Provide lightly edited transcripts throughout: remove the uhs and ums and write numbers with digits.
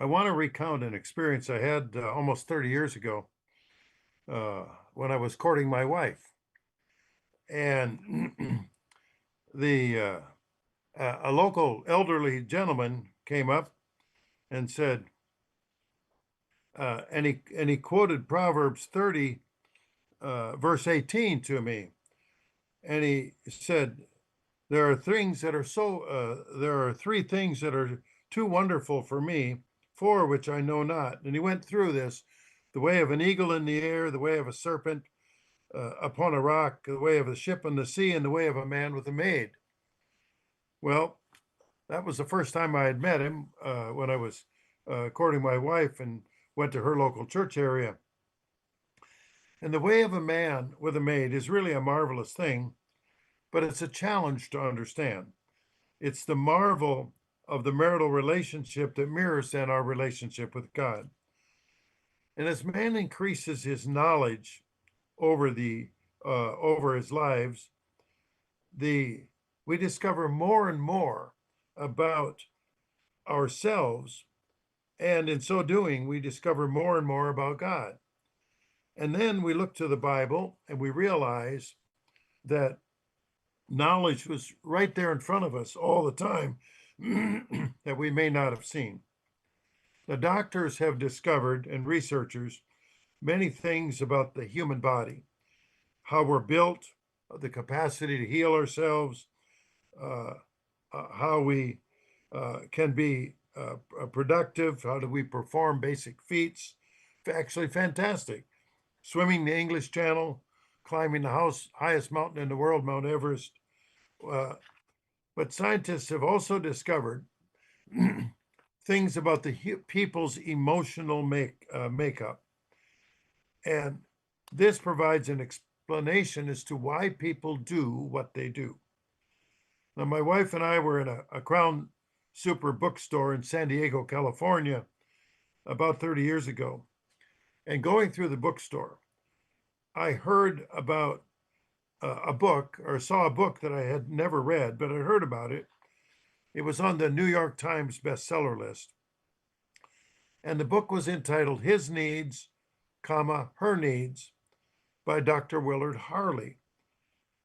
I want to recount an experience I had almost 30 years ago when I was courting my wife. And the a local elderly gentleman came up and said, and he quoted Proverbs 30, verse 18 to me. And he said, there are three things that are too wonderful for me, four which I know not. And he went through this: the way of an eagle in the air, the way of a serpent upon a rock, the way of a ship on the sea, and the way of a man with a maid. Well, that was the first time I had met him when I was courting my wife and went to her local church area. And the way of a man with a maid is really a marvelous thing, but it's a challenge to understand. It's the marvel of the marital relationship that mirrors then our relationship with God. And as man increases his knowledge over over his lives, the we discover more and more about ourselves, and in so doing, we discover more and more about God. And then we look to the Bible and we realize that knowledge was right there in front of us all the time that we may not have seen. The doctors have discovered, and researchers, many things about the human body, how we're built, the capacity to heal ourselves, uh, how we can be productive, how do we perform basic feats. Actually, fantastic. Swimming the English Channel, climbing the highest mountain in the world, Mount Everest. Uh, but scientists have also discovered things about the people's emotional makeup. And this provides an explanation as to why people do what they do. Now, my wife and I were in a Crown Super bookstore in San Diego, California, about 30 years ago. And going through the bookstore, I heard about a book, or saw a book that I had never read, but I heard about it. It was on the New York Times bestseller list. And the book was entitled His Needs, Her Needs by Dr. Willard Harley.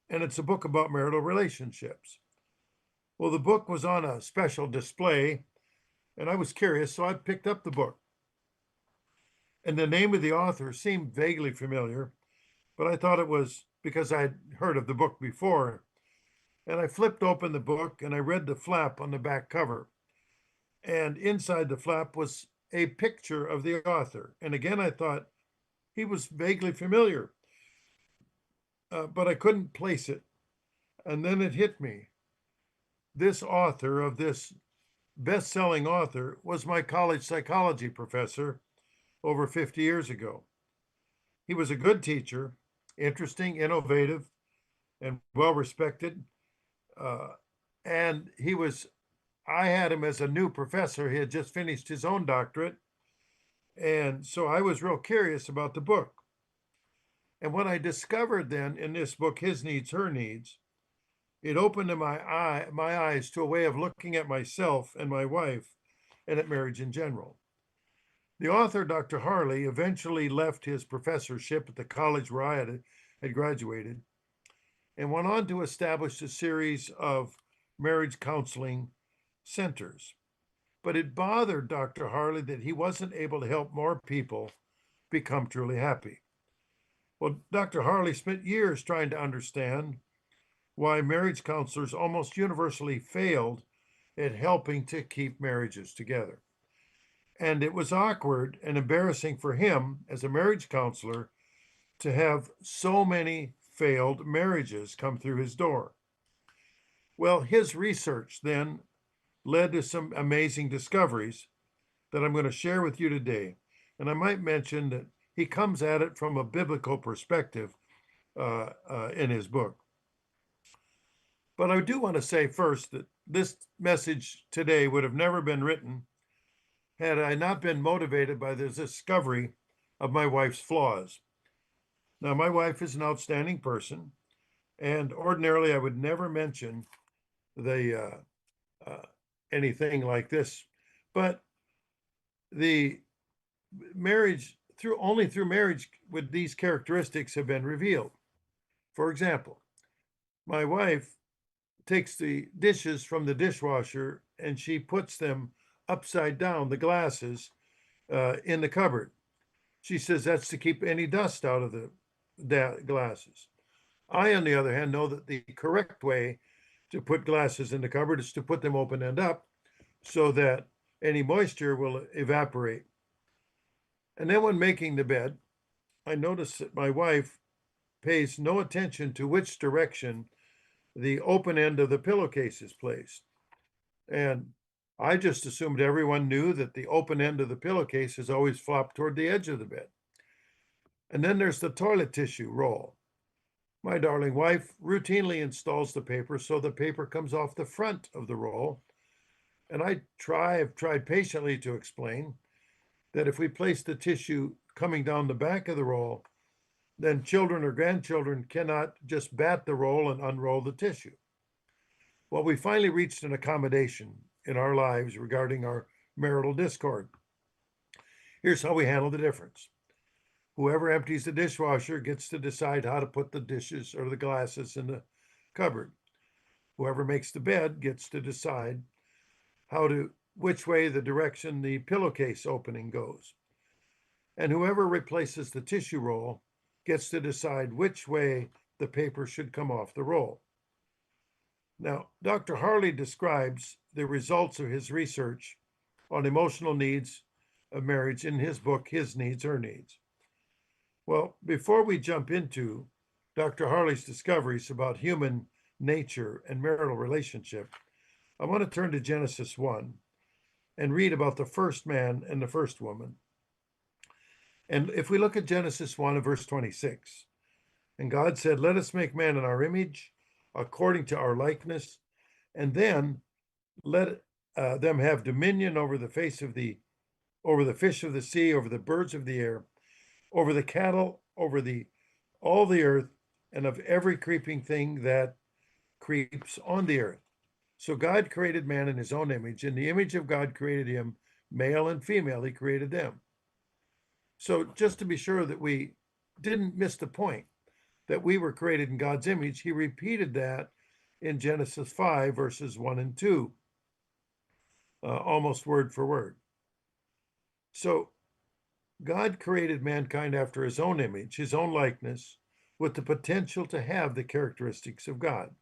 And it's a book about marital relationships. Well, the book was on a special display, and I was curious, so I picked up the book. And the name of the author seemed vaguely familiar, but I thought it was because I'd heard of the book before. And I flipped open the book and I read the flap on the back cover. And inside the flap was a picture of the author. And again, I thought he was vaguely familiar, but I couldn't place it. And then it hit me. This author of this best-selling author was my college psychology professor over 50 years ago. He was a good teacher, interesting, innovative, and well-respected. Uh, and I had him as a new professor. He had just finished his own doctorate. And so I was real curious about the book. And what I discovered then in this book, His Needs, Her Needs, it opened my eyes to a way of looking at myself and my wife and at marriage in general. The author, Dr. Harley, eventually left his professorship at the college where I had graduated and went on to establish a series of marriage counseling centers. But it bothered Dr. Harley that he wasn't able to help more people become truly happy. Well, Dr. Harley spent years trying to understand why marriage counselors almost universally failed at helping to keep marriages together. And it was awkward and embarrassing for him as a marriage counselor to have so many failed marriages come through his door. Well, his research then led to some amazing discoveries that I'm going to share with you today. And I might mention that he comes at it from a biblical perspective in his book. But I do want to say first that this message today would have never been written had I not been motivated by the discovery of my wife's flaws. Now, my wife is an outstanding person, and ordinarily I would never mention the anything like this, but the marriage only through marriage would these characteristics have been revealed. For example, my wife takes the dishes from the dishwasher and she puts them upside down, the glasses, in the cupboard. She says that's to keep any dust out of the glasses. I, on the other hand, know that the correct way to put glasses in the cupboard is to put them open and up so that any moisture will evaporate. And then when making the bed, I notice that my wife pays no attention to which direction the open end of the pillowcase is placed. And I just assumed everyone knew that the open end of the pillowcase is always flopped toward the edge of the bed. And then there's the toilet tissue roll. My darling wife routinely installs the paper so the paper comes off the front of the roll. And have tried patiently to explain that if we place the tissue coming down the back of the roll, then children or grandchildren cannot just bat the roll and unroll the tissue. Well, we finally reached an accommodation in our lives regarding our marital discord. Here's how we handle the difference. Whoever empties the dishwasher gets to decide how to put the dishes or the glasses in the cupboard. Whoever makes the bed gets to decide which way the direction the pillowcase opening goes. And whoever replaces the tissue roll gets to decide which way the paper should come off the roll. Now, Dr. Harley describes the results of his research on emotional needs of marriage in his book, His Needs, Her Needs. Well, before we jump into Dr. Harley's discoveries about human nature and marital relationship, I want to turn to Genesis 1 and read about the first man and the first woman. And if we look at Genesis 1 and verse 26, and God said, "Let us make man in our image, according to our likeness, and then let them have dominion over the fish of the sea, over the birds of the air, over the cattle, over all the earth, and of every creeping thing that creeps on the earth." So God created man in his own image. In the image of God created him, male and female, he created them. So just to be sure that we didn't miss the point that we were created in God's image, he repeated that in Genesis 5, verses 1 and 2, almost word for word. So God created mankind after his own image, his own likeness, with the potential to have the characteristics of God.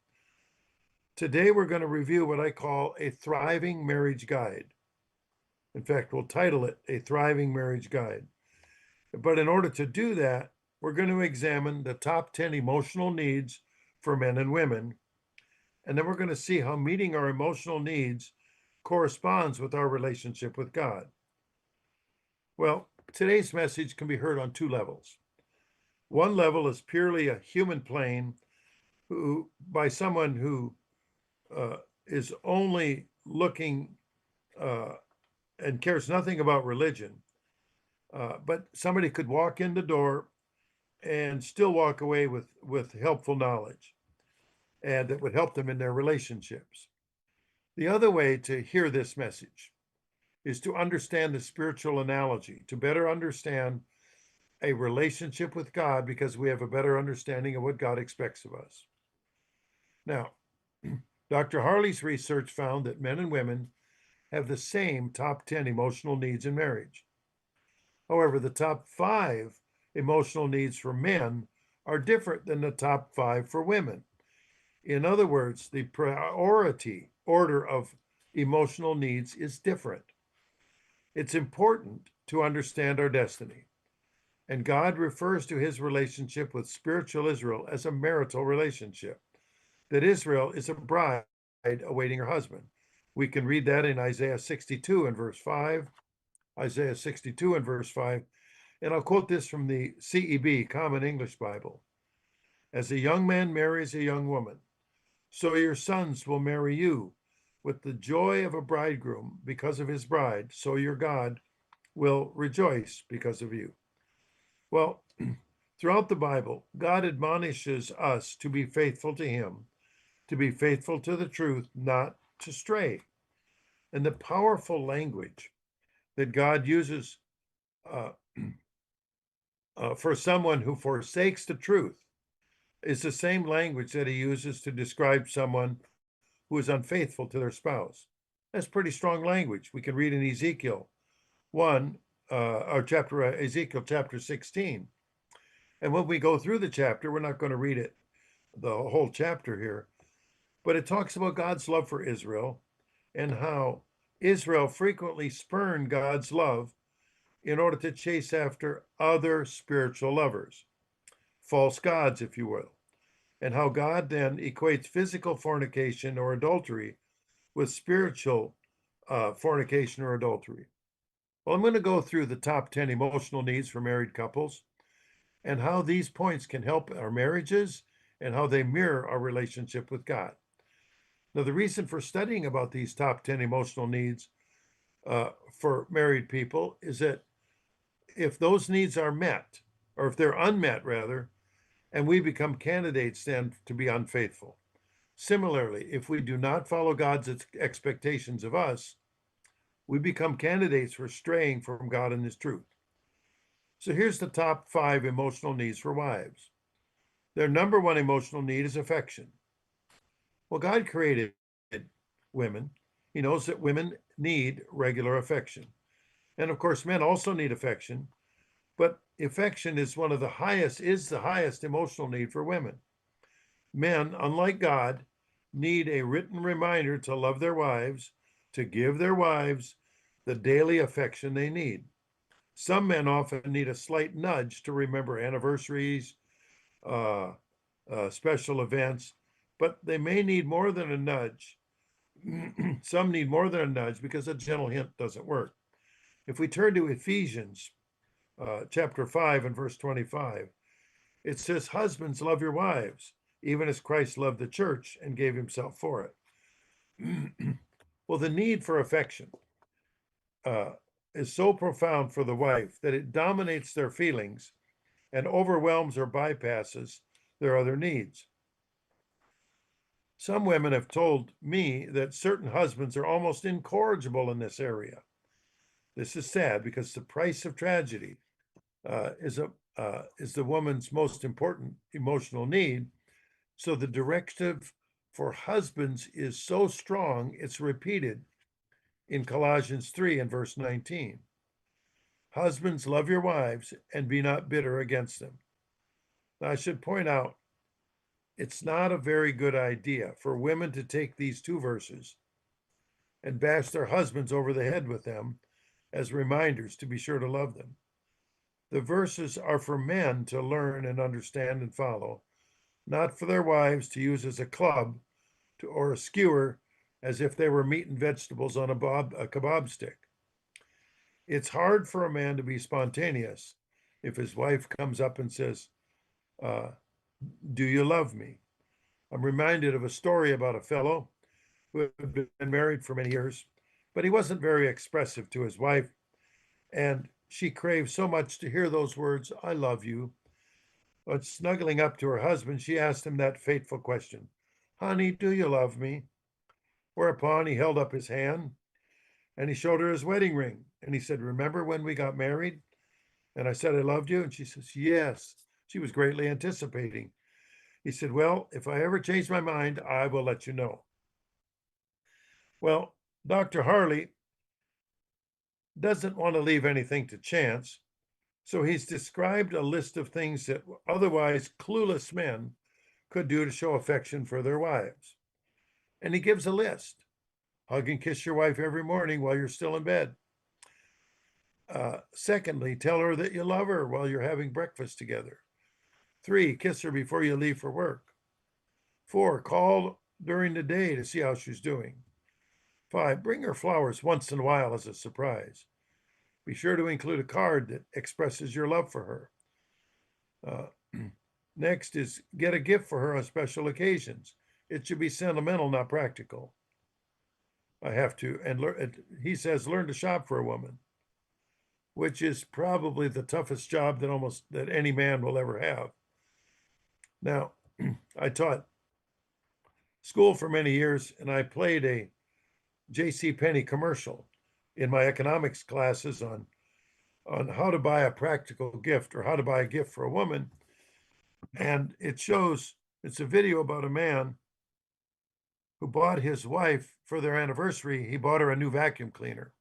Today, we're going to review what I call a thriving marriage guide. In fact, we'll title it A Thriving Marriage Guide. But in order to do that, we're going to examine the top 10 emotional needs for men and women. And then we're going to see how meeting our emotional needs corresponds with our relationship with God. Well, today's message can be heard on two levels. One level is purely a human plane by someone who is only looking and cares nothing about religion. But somebody could walk in the door and still walk away with helpful knowledge, and that would help them in their relationships. The other way to hear this message is to understand the spiritual analogy, to better understand a relationship with God, because we have a better understanding of what God expects of us. Now, Dr. Harley's research found that men and women have the same top 10 emotional needs in marriage. However, the top 5 emotional needs for men are different than the top 5 for women. In other words, the priority order of emotional needs is different. It's important to understand our destiny. And God refers to his relationship with spiritual Israel as a marital relationship, that Israel is a bride awaiting her husband. We can read that in Isaiah 62 and verse 5, Isaiah 62 and verse 5. And I'll quote this from the CEB, Common English Bible. "As a young man marries a young woman, so your sons will marry you with the joy of a bridegroom because of his bride, so your God will rejoice because of you." Well, throughout the Bible, God admonishes us to be faithful to him, to be faithful to the truth, not to stray. And the powerful language that God uses uh, for someone who forsakes the truth is the same language that he uses to describe someone who is unfaithful to their spouse. That's pretty strong language. We can read in Ezekiel 1, or chapter Ezekiel chapter 16. And when we go through the chapter, we're not going to read it, the whole chapter here, but it talks about God's love for Israel and how Israel frequently spurned God's love in order to chase after other spiritual lovers, false gods, if you will, and how God then equates physical fornication or adultery with spiritual fornication or adultery. Well, I'm going to go through the top 10 emotional needs for married couples and how these points can help our marriages and how they mirror our relationship with God. Now, the reason for studying about these top 10 emotional needs for married people is that if those needs are met, or if they're unmet, rather, and we become candidates then to be unfaithful. Similarly, if we do not follow God's expectations of us, we become candidates for straying from God and His truth. So here's the top 5 emotional needs for wives. Their number 1 emotional need is affection. Well, God created women. He knows that women need regular affection. And of course, men also need affection, but affection is the highest emotional need for women. Men, unlike God, need a written reminder to love their wives, to give their wives the daily affection they need. Some men often need a slight nudge to remember anniversaries, special events, but they may need more than a nudge. Some need more than a nudge because a gentle hint doesn't work. If we turn to Ephesians chapter 5 and verse 25, it says, "Husbands, love your wives, even as Christ loved the church and gave himself for it." Well, the need for affection is so profound for the wife that it dominates their feelings and overwhelms or bypasses their other needs. Some women have told me that certain husbands are almost incorrigible in this area. This is sad because the price of tragedy is the woman's most important emotional need. So the directive for husbands is so strong, it's repeated in Colossians 3 and verse 19. Husbands, love your wives and be not bitter against them. Now, I should point out, it's not a very good idea for women to take these 2 verses and bash their husbands over the head with them as reminders to be sure to love them. The verses are for men to learn and understand and follow, not for their wives to use as a club or a skewer as if they were meat and vegetables on a kebab stick. It's hard for a man to be spontaneous if his wife comes up and says, "Do you love me?" I'm reminded of a story about a fellow who had been married for many years, but he wasn't very expressive to his wife, and she craved so much to hear those words, "I love you." But snuggling up to her husband, she asked him that fateful question, "Honey, do you love me?" Whereupon he held up his hand and he showed her his wedding ring. And he said, "Remember when we got married? And I said, I loved you?" And she says, "Yes." She was greatly anticipating. He said, "Well, if I ever change my mind, I will let you know." Well, Dr. Harley doesn't want to leave anything to chance. So he's described a list of things that otherwise clueless men could do to show affection for their wives. And he gives a list. Hug and kiss your wife every morning while you're still in bed. Secondly, tell her that you love her while you're having breakfast together. 3, kiss her before you leave for work. 4, call during the day to see how she's doing. 5, bring her flowers once in a while as a surprise. Be sure to include a card that expresses your love for her. Next is get a gift for her on special occasions. It should be sentimental, not practical. He says, learn to shop for a woman, which is probably the toughest job that any man will ever have. Now, I taught school for many years, and I played a J.C. Penney commercial in my economics classes on how to buy a practical gift or how to buy a gift for a woman. And it's a video about a man who bought his wife for their anniversary. He bought her a new vacuum cleaner.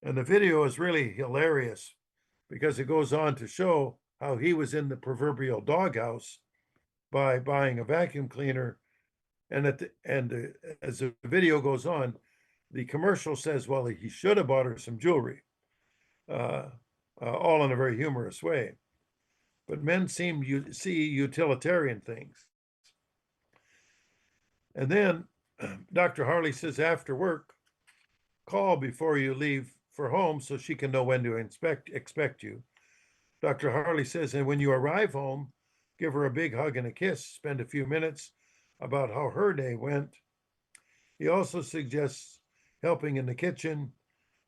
And the video is really hilarious because it goes on to show how he was in the proverbial doghouse by buying a vacuum cleaner. And as the video goes on, the commercial says, well, he should have bought her some jewelry, uh, all in a very humorous way. But men seem to see utilitarian things. And then Dr. Harley says, after work, call before you leave for home so she can know when to expect you. Dr. Harley says, and when you arrive home, give her a big hug and a kiss, spend a few minutes about how her day went. He also suggests helping in the kitchen,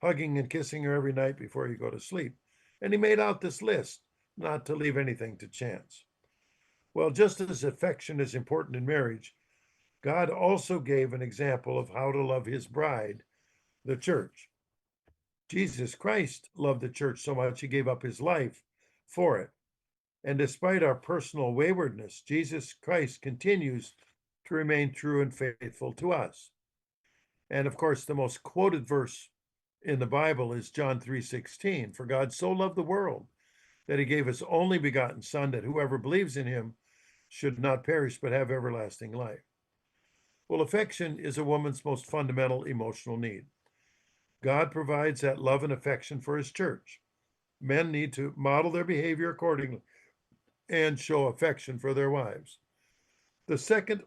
hugging and kissing her every night before you go to sleep. And he made out this list, not to leave anything to chance. Well, just as affection is important in marriage, God also gave an example of how to love his bride, the church. Jesus Christ loved the church so much, he gave up his life for it. And despite our personal waywardness, Jesus Christ continues to remain true and faithful to us. And of course, the most quoted verse in the Bible is John 3:16. For God so loved the world that he gave his only begotten Son, that whoever believes in him should not perish but have everlasting life. Well, affection is a woman's most fundamental emotional need. God provides that love and affection for his church. Men need to model their behavior accordingly and show affection for their wives. The second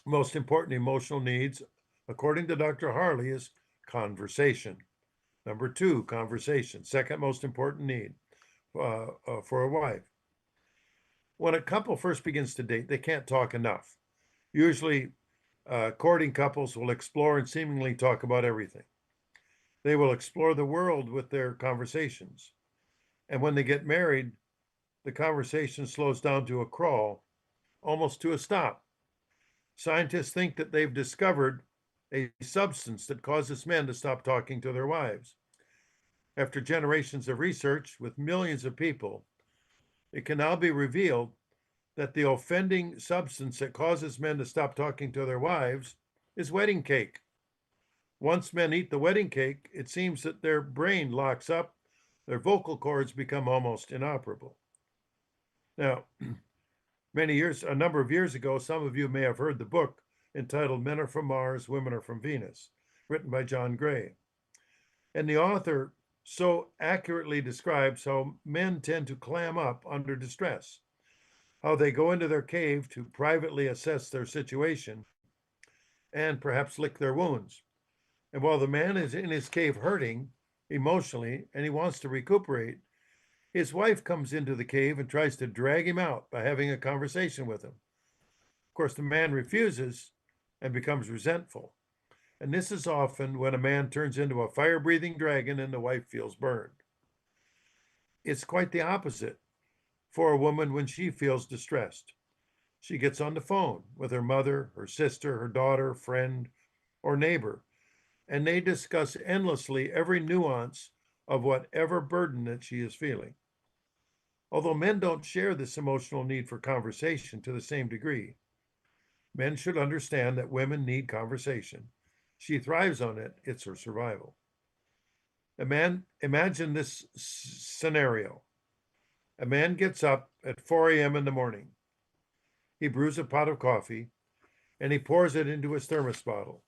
most important emotional needs, according to Dr. Harley, is conversation. Number two, conversation. Second most important need for a wife. When a couple first begins to date, they can't talk enough. Usually, courting couples will explore and seemingly talk about everything. They will explore the world with their conversations. And when they get married, the conversation slows down to a crawl, almost to a stop. Scientists think that they've discovered a substance that causes men to stop talking to their wives. After generations of research with millions of people, it can now be revealed that the offending substance that causes men to stop talking to their wives is wedding cake. Once men eat the wedding cake, it seems that their brain locks up, their vocal cords become almost inoperable. Now, a number of years ago, some of you may have heard the book entitled Men Are From Mars, Women Are From Venus, written by John Gray. And the author so accurately describes how men tend to clam up under distress, how they go into their cave to privately assess their situation and perhaps lick their wounds. And while the man is in his cave hurting emotionally and he wants to recuperate, his wife comes into the cave and tries to drag him out by having a conversation with him. Of course, the man refuses and becomes resentful. And this is often when a man turns into a fire-breathing dragon and the wife feels burned. It's quite the opposite for a woman when she feels distressed. She gets on the phone with her mother, her sister, her daughter, friend, or neighbor, and they discuss endlessly every nuance of whatever burden that she is feeling. Although men don't share this emotional need for conversation to the same degree, men should understand that women need conversation. She thrives on it, it's her survival. Imagine this scenario. A man gets up at 4 a.m. in the morning. He brews a pot of coffee and he pours it into his thermos bottle.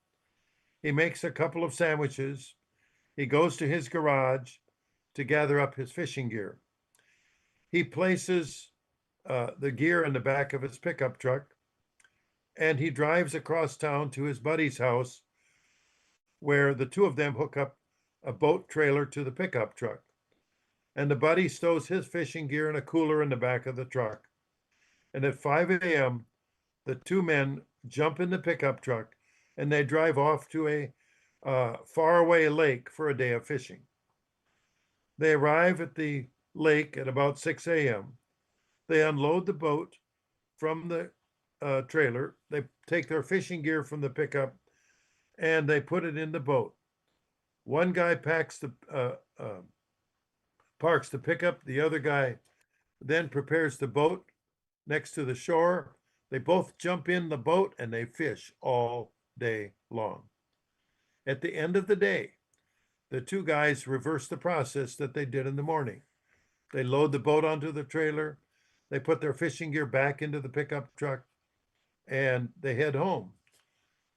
He makes a couple of sandwiches. He goes to his garage to gather up his fishing gear. He places the gear in the back of his pickup truck and he drives across town to his buddy's house where the two of them hook up a boat trailer to the pickup truck. And the buddy stows his fishing gear in a cooler in the back of the truck. And at 5 a.m., the two men jump in the pickup truck and they drive off to a faraway lake for a day of fishing. They arrive at the lake at about 6 a.m. They unload the boat from the trailer. They take their fishing gear from the pickup and they put it in the boat. One guy parks the pickup. The other guy then prepares the boat next to the shore. They both jump in the boat and they fish all day long. At the end of the day, the two guys reverse the process that they did in the morning. They load the boat onto the trailer, they put their fishing gear back into the pickup truck, and they head home.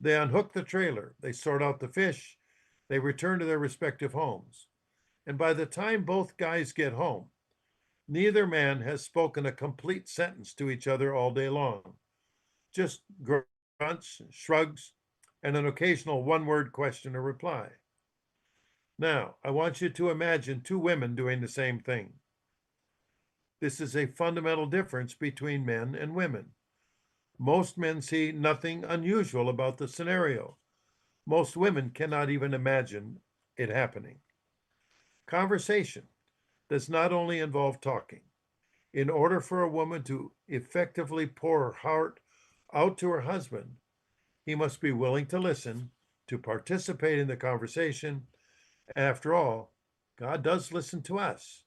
They unhook the trailer, they sort out the fish, they return to their respective homes. And by the time both guys get home, neither man has spoken a complete sentence to each other all day long. Just grunts, shrugs, and an occasional one-word question or reply. Now, I want you to imagine two women doing the same thing. This is a fundamental difference between men and women. Most men see nothing unusual about the scenario. Most women cannot even imagine it happening. Conversation does not only involve talking. In order for a woman to effectively pour her heart out to her husband, he must be willing to listen, to participate in the conversation. After all, God does listen to us.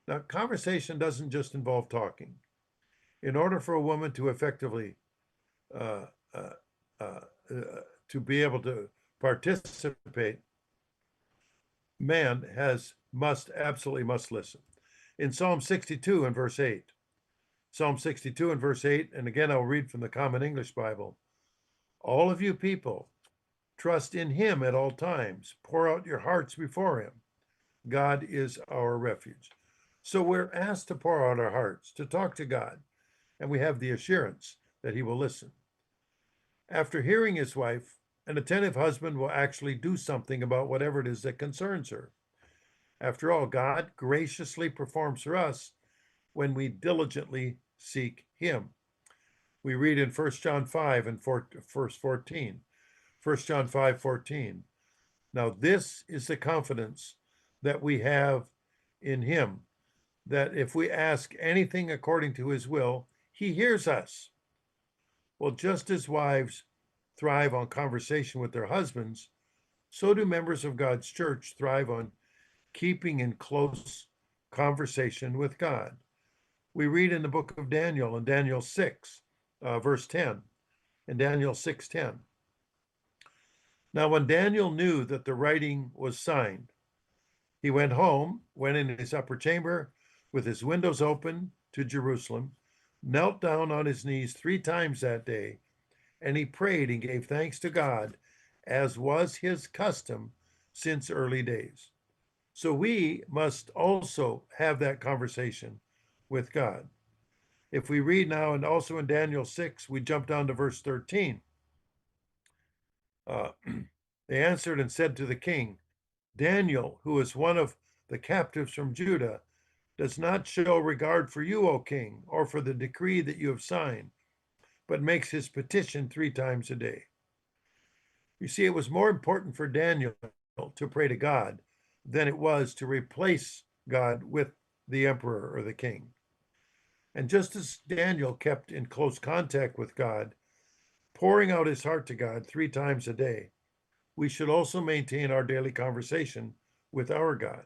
Now, conversation doesn't just involve talking. In order for a woman to effectively uh, uh, uh, to be able to participate, man absolutely must listen. In Psalm 62 and verse 8, Psalm 62 and verse 8, and again I'll read from the Common English Bible. All of you people, trust in him at all times. Pour out your hearts before him. God is our refuge. So we're asked to pour out our hearts, to talk to God, and we have the assurance that he will listen. After hearing his wife, an attentive husband will actually do something about whatever it is that concerns her. After all, God graciously performs for us when we diligently seek him. We read in 1 John 5 and verse 14. 1 John 5:14. Now this is the confidence that we have in him, that if we ask anything according to his will, he hears us. Well, just as wives thrive on conversation with their husbands, so do members of God's church thrive on keeping in close conversation with God. We read in the book of Daniel, in Daniel 6, verse 10, in Daniel 6:10. Now, when Daniel knew that the writing was signed, he went home, went in his upper chamber with his windows open to Jerusalem, knelt down on his knees 3 times that day, and he prayed and gave thanks to God, as was his custom since early days. So we must also have that conversation with God. If we read now, and also in Daniel 6, we jump down to verse 13. They answered and said to the king, Daniel, who is one of the captives from Judah, does not show regard for you, O king, or for the decree that you have signed, but makes his petition 3 times a day. You see, it was more important for Daniel to pray to God than it was to replace God with the emperor or the king. And just as Daniel kept in close contact with God, pouring out his heart to God 3 times a day, we should also maintain our daily conversation with our God.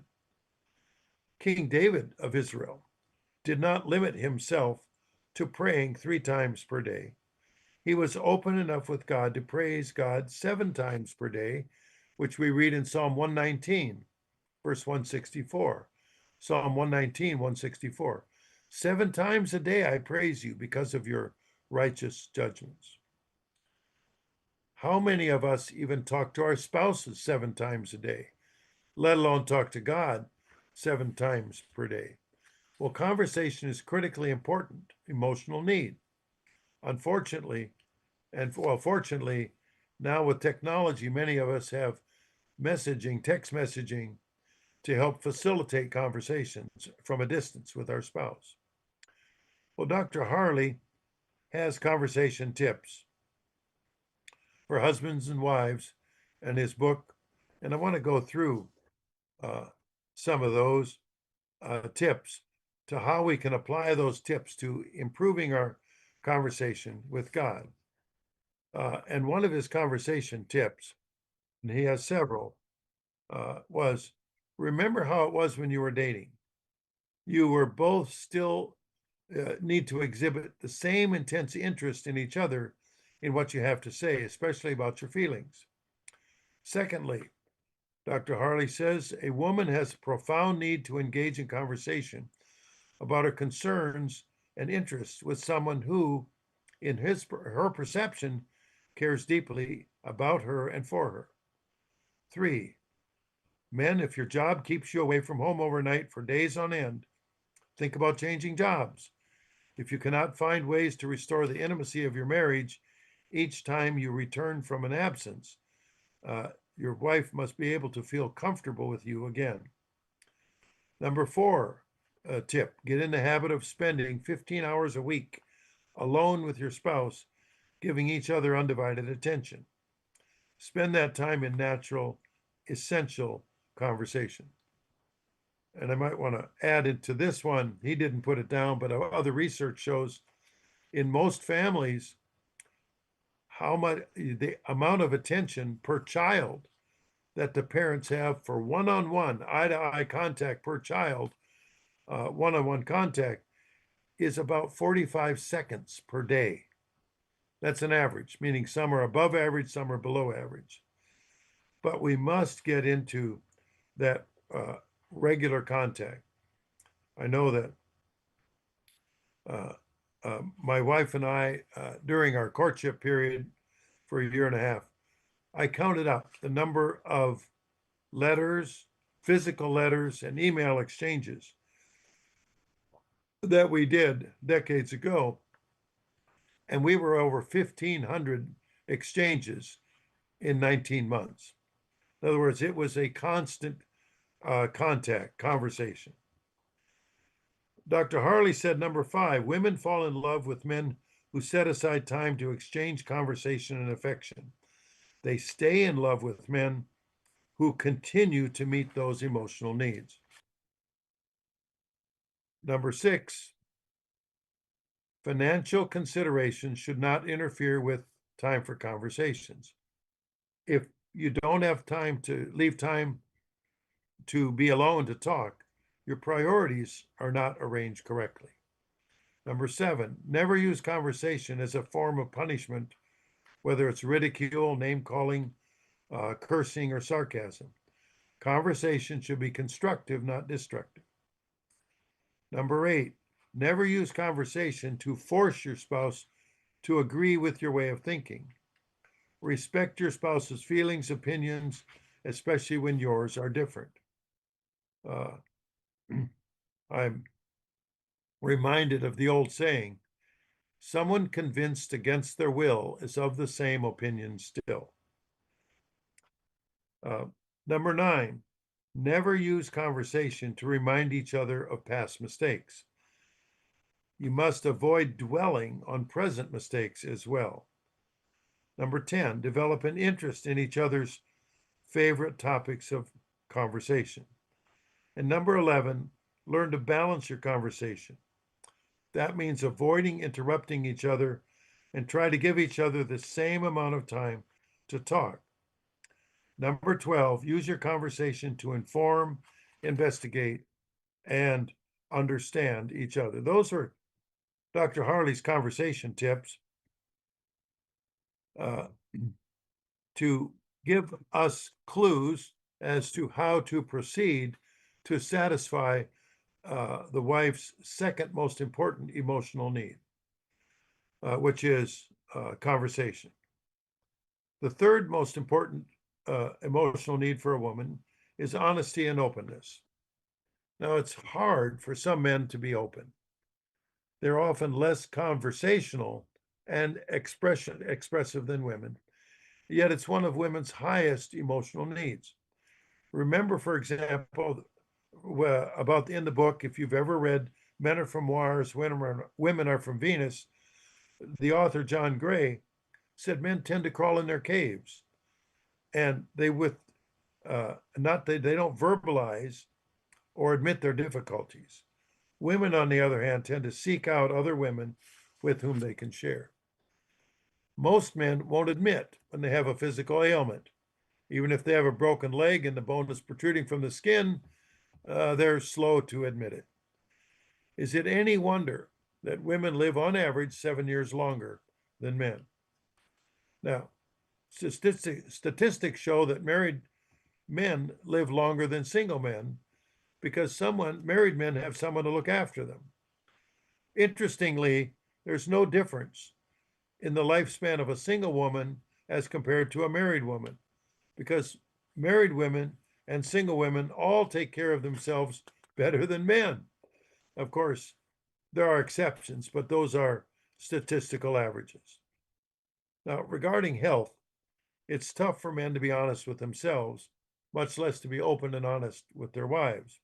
King David of Israel did not limit himself to praying 3 times per day. He was open enough with God to praise God 7 times per day, which we read in Psalm 119, verse 164. Psalm 119, 164. 7 times a day I praise you because of your righteous judgments. How many of us even talk to our spouses 7 times a day, let alone talk to God 7 times per day? Well, conversation is critically important emotional need. Unfortunately, fortunately, now with technology, many of us have messaging, text messaging, to help facilitate conversations from a distance with our spouse. Well, Dr. Harley has conversation tips for husbands and wives in his book, and I want to go through some of those tips to how we can apply those tips to improving our conversation with God. And one of his conversation tips, and he has several, was remember how it was when you were dating. You were both still need to exhibit the same intense interest in each other in what you have to say, especially about your feelings. Secondly, Dr. Harley says a woman has a profound need to engage in conversation about her concerns and interests with someone who, in her perception, cares deeply about her and for her. 3, men, if your job keeps you away from home overnight for days on end, think about changing jobs. If you cannot find ways to restore the intimacy of your marriage each time you return from an absence, your wife must be able to feel comfortable with you again. Number 4 tip, get in the habit of spending 15 hours a week alone with your spouse, giving each other undivided attention. Spend that time in natural, essential conversation. And I might want to add into this one, he didn't put it down, but other research shows in most families, how much the amount of attention per child that the parents have for one-on-one, eye-to-eye contact per child, one-on-one contact, is about 45 seconds per day. That's an average, meaning some are above average, some are below average. But we must get into that regular contact. I know that my wife and I, during our courtship period for a year and a half, I counted up the number of letters, physical letters, and email exchanges that we did decades ago. And we were over 1,500 exchanges in 19 months. In other words, it was a constant contact, conversation. Dr. Harley said, number 5, women fall in love with men who set aside time to exchange conversation and affection. They stay in love with men who continue to meet those emotional needs. Number 6, financial considerations should not interfere with time for conversations. If you don't have time to leave time to be alone to talk, your priorities are not arranged correctly. Number 7, never use conversation as a form of punishment, whether it's ridicule, name calling, cursing, or sarcasm. Conversation should be constructive, not destructive. Number 8, never use conversation to force your spouse to agree with your way of thinking. Respect your spouse's feelings, opinions, especially when yours are different. I'm reminded of the old saying, someone convinced against their will is of the same opinion still. Number 9, never use conversation to remind each other of past mistakes. You must avoid dwelling on present mistakes as well. Number 10, develop an interest in each other's favorite topics of conversation. And number 11, learn to balance your conversation. That means avoiding interrupting each other and try to give each other the same amount of time to talk. Number 12, use your conversation to inform, investigate, and understand each other. Those are Dr. Harley's conversation tips to give us clues as to how to proceed to satisfy the wife's second most important emotional need, which is conversation. The third most important emotional need for a woman is honesty and openness. Now, it's hard for some men to be open. They're often less conversational and expressive than women, yet it's one of women's highest emotional needs. Remember, for example, about in the book, if you've ever read Men Are From Mars, Women Are From Venus, the author John Gray said men tend to crawl in their caves, and they don't verbalize or admit their difficulties. Women, on the other hand, tend to seek out other women with whom they can share. Most men won't admit when they have a physical ailment. Even if they have a broken leg and the bone is protruding from the skin, they're slow to admit it. Is it any wonder that women live on average 7 years longer than men? Now, statistics show that married men live longer than single men because married men have someone to look after them. Interestingly, there's no difference in the lifespan of a single woman as compared to a married woman, because married women and single women all take care of themselves better than men. Of course, there are exceptions, but those are statistical averages. Now, regarding health, it's tough for men to be honest with themselves, much less to be open and honest with their wives.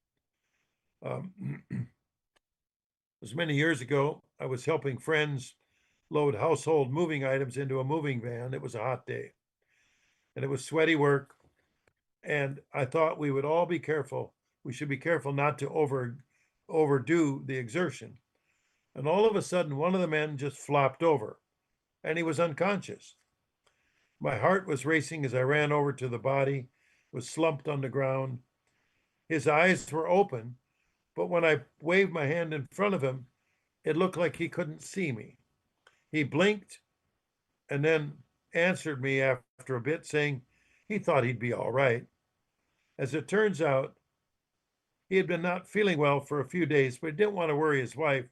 As many years ago, I was helping friends load household moving items into a moving van. It was a hot day and it was sweaty work. And I thought we would all be careful. We should be careful not to overdo the exertion. And all of a sudden, one of the men just flopped over and he was unconscious. My heart was racing as I ran over to the body, was slumped on the ground. His eyes were open, but when I waved my hand in front of him, it looked like he couldn't see me. He blinked and then answered me after a bit, saying he thought he'd be all right. As it turns out, he had been not feeling well for a few days, but he didn't want to worry his wife.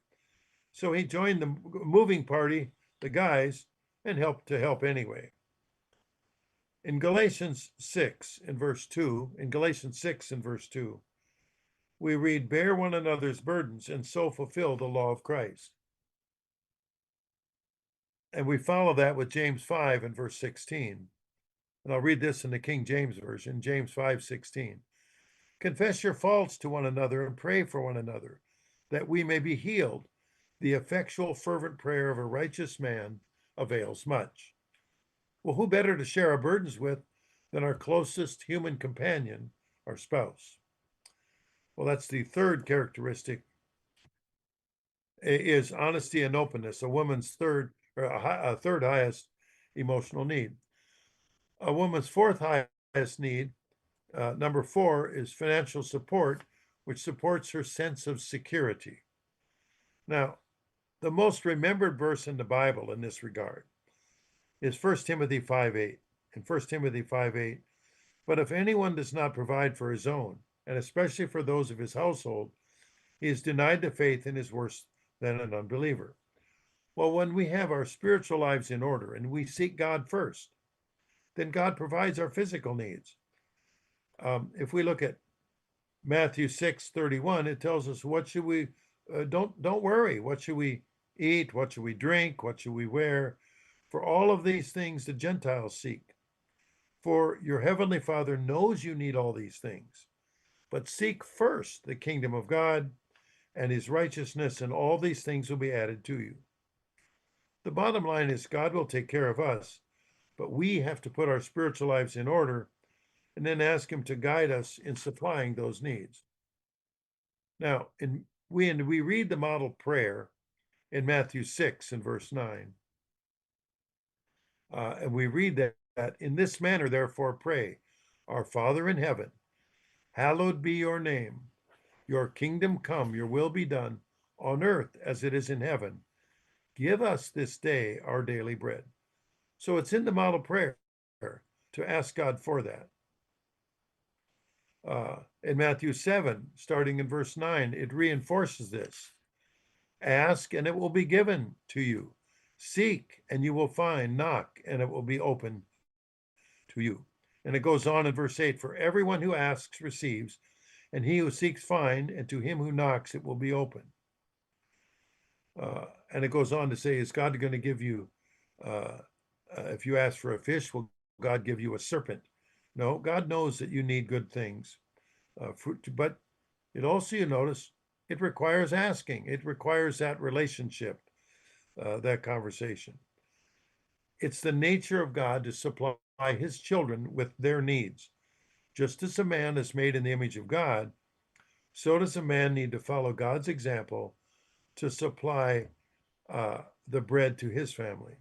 So he joined the moving party, the guys, and helped anyway. In Galatians 6 in verse 2, we read, bear one another's burdens and so fulfill the law of Christ. And we follow that with James 5 and verse 16. And I'll read this in the King James Version, James 5:16. Confess your faults to one another and pray for one another, that we may be healed. The effectual, fervent prayer of a righteous man avails much. Well, who better to share our burdens with than our closest human companion, our spouse? Well, that's the third characteristic, is honesty and openness, a woman's third highest emotional need. A woman's fourth highest need, number 4, is financial support, which supports her sense of security. Now, the most remembered verse in the Bible in this regard is 1 Timothy 5:8. In 1 Timothy 5:8, but if anyone does not provide for his own, and especially for those of his household, he is denied the faith and is worse than an unbeliever. Well, when we have our spiritual lives in order and we seek God first, then God provides our physical needs. If we look at Matthew 6:31, it tells us what should we don't worry. What should we eat? What should we drink? What should we wear? For all of these things the Gentiles seek. For your heavenly Father knows you need all these things. But seek first the kingdom of God and his righteousness, and all these things will be added to you. The bottom line is God will take care of us, but we have to put our spiritual lives in order and then ask him to guide us in supplying those needs. Now, we read the model prayer in Matthew 6 and verse 9. And we read that in this manner, therefore, pray, our Father in heaven, hallowed be your name. Your kingdom come, your will be done on earth as it is in heaven. Give us this day our daily bread. So it's in the model prayer to ask God for that. In Matthew 7, starting in verse 9, it reinforces this. Ask and it will be given to you. Seek and you will find. Knock and it will be open to you. And it goes on in verse 8, for everyone who asks receives, and he who seeks finds, and to him who knocks it will be open. And it goes on to say, is God going to give you, if you ask for a fish, will God give you a serpent? No, God knows that you need good things. But it also, you notice, it requires asking. It requires that relationship, that conversation. It's the nature of God to supply his children with their needs. Just as a man is made in the image of God, so does a man need to follow God's example to supply the bread to his family.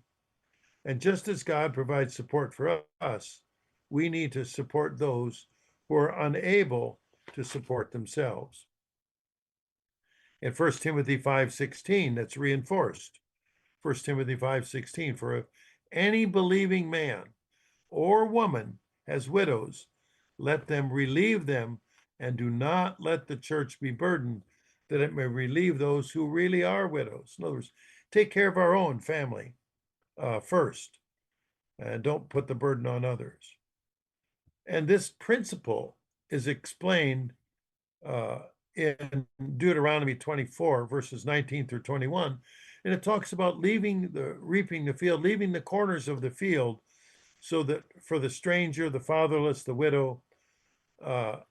And just as God provides support for us, we need to support those who are unable to support themselves. In 1 Timothy 5:16, that's reinforced. 1 Timothy 5:16, for if any believing man or woman has widows, let them relieve them, and do not let the church be burdened, that it may relieve those who really are widows. In other words, take care of our own family first, and don't put the burden on others. And this principle is explained in Deuteronomy 24, verses 19 through 21. And it talks about reaping the field, leaving the corners of the field, so that for the stranger, the fatherless, the widow,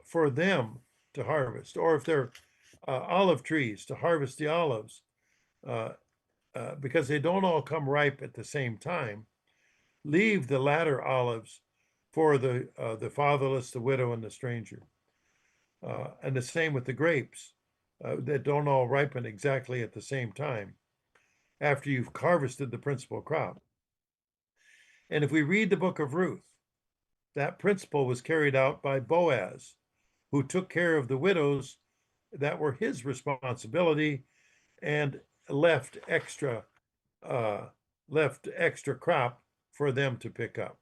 for them to harvest, or if they're olive trees, to harvest the olives, because they don't all come ripe at the same time. Leave the latter olives for the fatherless, the widow, and the stranger. And the same with the grapes that don't all ripen exactly at the same time after you've harvested the principal crop. And if we read the book of Ruth, that principle was carried out by Boaz, who took care of the widows that were his responsibility and left extra crop for them to pick up.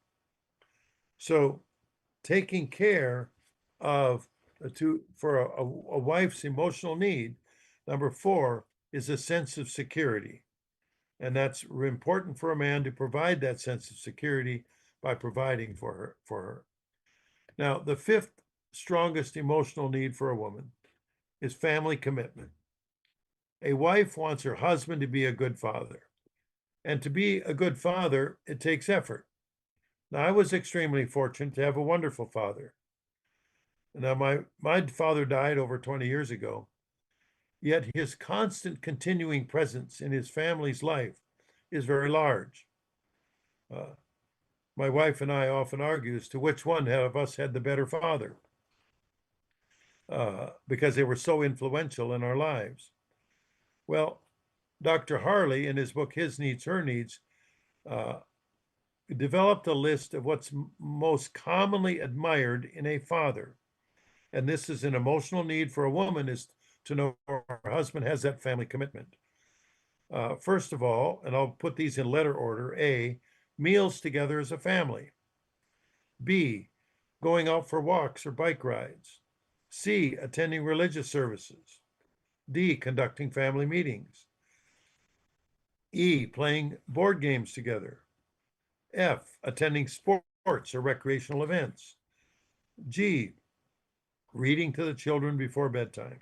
So taking care of for a wife's emotional need, number 4 is a sense of security. And that's important for a man to provide that sense of security by providing for her. Now, the 5th strongest emotional need for a woman is family commitment. A wife wants her husband to be a good father. And to be a good father, it takes effort. Now, I was extremely fortunate to have a wonderful father. Now, my father died over 20 years ago, yet his constant continuing presence in his family's life is very large. My wife and I often argue as to which one of us had the better father, because they were so influential in our lives. Well, Dr. Harley, in his book, His Needs, Her Needs, developed a list of what's most commonly admired in a father. And this is an emotional need for a woman, is to know her husband has that family commitment. First of all, and I'll put these in letter order: A, meals together as a family. B, going out for walks or bike rides. C, attending religious services. D, conducting family meetings. E, playing board games together. F, attending sports or recreational events. G, reading to the children before bedtime.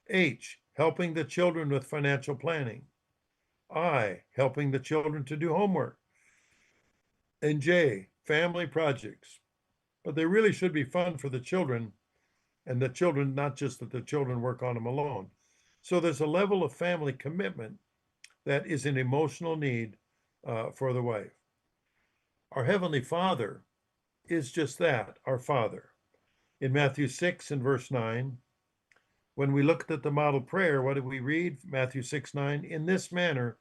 H, helping the children with financial planning. I, helping the children to do homework. And J, family projects. But they really should be fun for the children, and the children, not just that the children work on them alone. So there's a level of family commitment that is an emotional need for the wife. Our Heavenly Father is just that, our Father. In Matthew 6 and verse 9, when we looked at the model prayer, what did we read? Matthew 6:9, in this manner,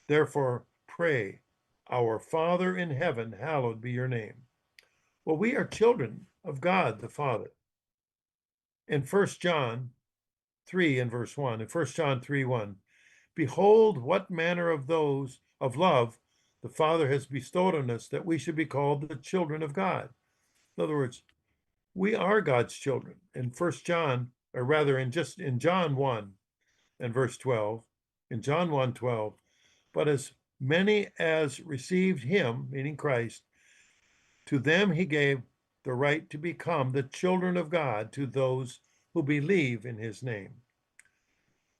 therefore, pray, our Father in heaven, hallowed be your name. Well, we are children of God the Father. In 1 John 3 and verse 1, in 1 John 3:1, behold, what manner of those of love the Father has bestowed on us, that we should be called the children of God. In other words, we are God's children. In 1 John, or rather in John 1 and verse 12, in John 1:12, but as many as received him, meaning Christ, to them he gave the right to become the children of God, to those who believe in his name.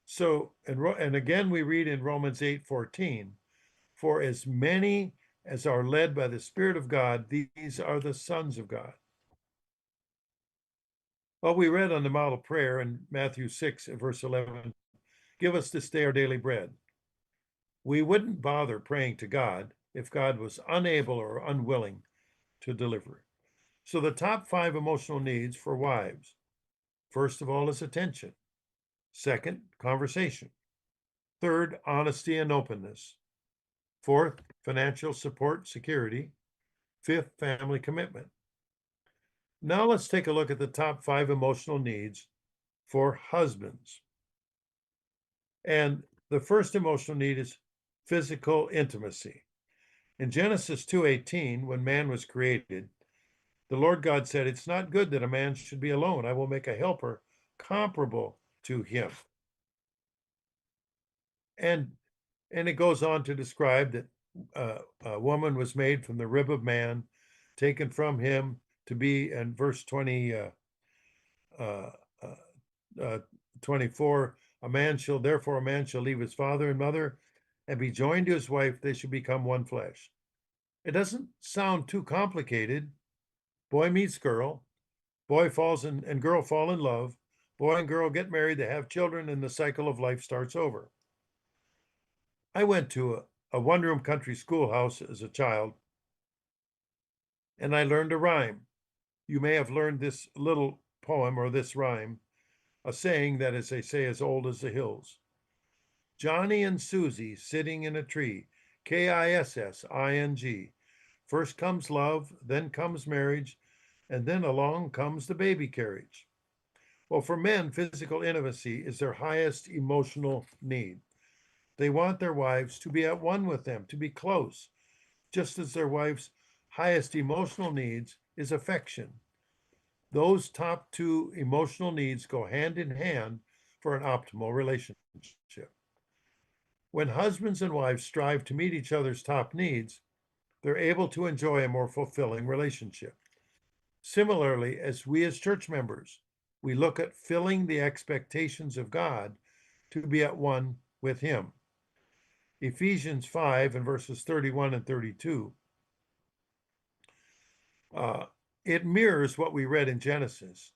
So, and again, we read in Romans 8:14, for as many as are led by the Spirit of God, these are the sons of God. Well, we read on the model prayer in Matthew 6, verse 11, give us this day our daily bread. We wouldn't bother praying to God if God was unable or unwilling to deliver. So the top 5 emotional needs for wives, first of all, is attention. Second, conversation. Third, honesty and openness. Fourth, financial support, security. Fifth, family commitment. Now let's take a look at the top 5 emotional needs for husbands. And the first emotional need is physical intimacy. In Genesis 2:18, when man was created, the Lord God said, "It's not good that a man should be alone. I will make a helper comparable to him." And and it goes on to describe that a woman was made from the rib of man, taken from him to be, in verse 20, uh, uh, uh, 24, a man shall leave his father and mother and be joined to his wife. They shall become one flesh. It doesn't sound too complicated. Boy meets girl, boy falls in, and girl fall in love. Boy and girl get married, they have children, and the cycle of life starts over. I went to a one-room country schoolhouse as a child, and I learned a rhyme. You may have learned this little poem or this rhyme, a saying that, as they say, as old as the hills. Johnny and Susie sitting in a tree, Kissing. First comes love, then comes marriage, and then along comes the baby carriage. Well, for men, physical intimacy is their highest emotional need. They want their wives to be at one with them, to be close, just as their wife's highest emotional needs is affection. Those top two emotional needs go hand in hand for an optimal relationship. When husbands and wives strive to meet each other's top needs, they're able to enjoy a more fulfilling relationship. Similarly, as we as church members, we look at filling the expectations of God to be at one with Him. Ephesians 5 and verses 31 and 32, it mirrors what we read in Genesis.